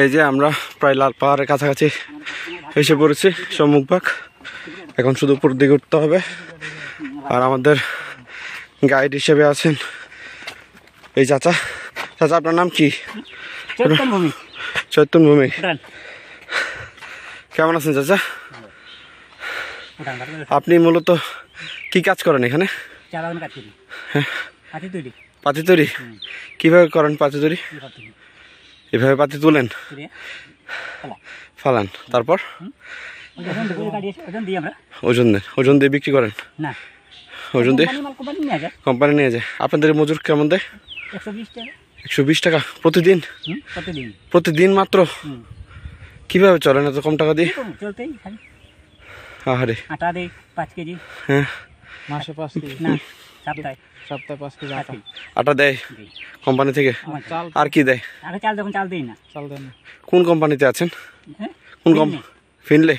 এই যে আমরা প্রায় লাল পাহাড়ের কাছাকাছি এসে পড়েছি সম্মুখভাগ। এখন শুধু উপর দিকে উঠতে হবে। আর আমাদের গাইড হিসেবে আছেন এই চাচা। চাচা আপনার নাম কি? চৈতন্য ভূমি। কেমন আছেন চাচা? আপনি মূলত কি কাজ করেন এখানে? পাতি তৈরি। কিভাবে করেন পাতি তৈরি? এভাবে পাতি তুলেন, ফালান, তারপর ওজন দিয়ে বিক্রি করেন? ওজন দিয়ে কোম্পানি নিয়ে যায়। আপনাদের মজুর কেমন দেয়? 120 টাকা প্রতিদিন? প্রতিদিন মাত্র? কিভাবে চলেন এত কম টাকা দিয়ে? আহারে, হ্যাঁ, মাসে 5 কেজি, সপ্তাহে 5 কেজি আটা দেয় কোম্পানি থেকে। আর কি দেয়? চাল দেয় না। কোন কোম্পানিতে আছেন? কোন কোম্পানি? ফিনলে।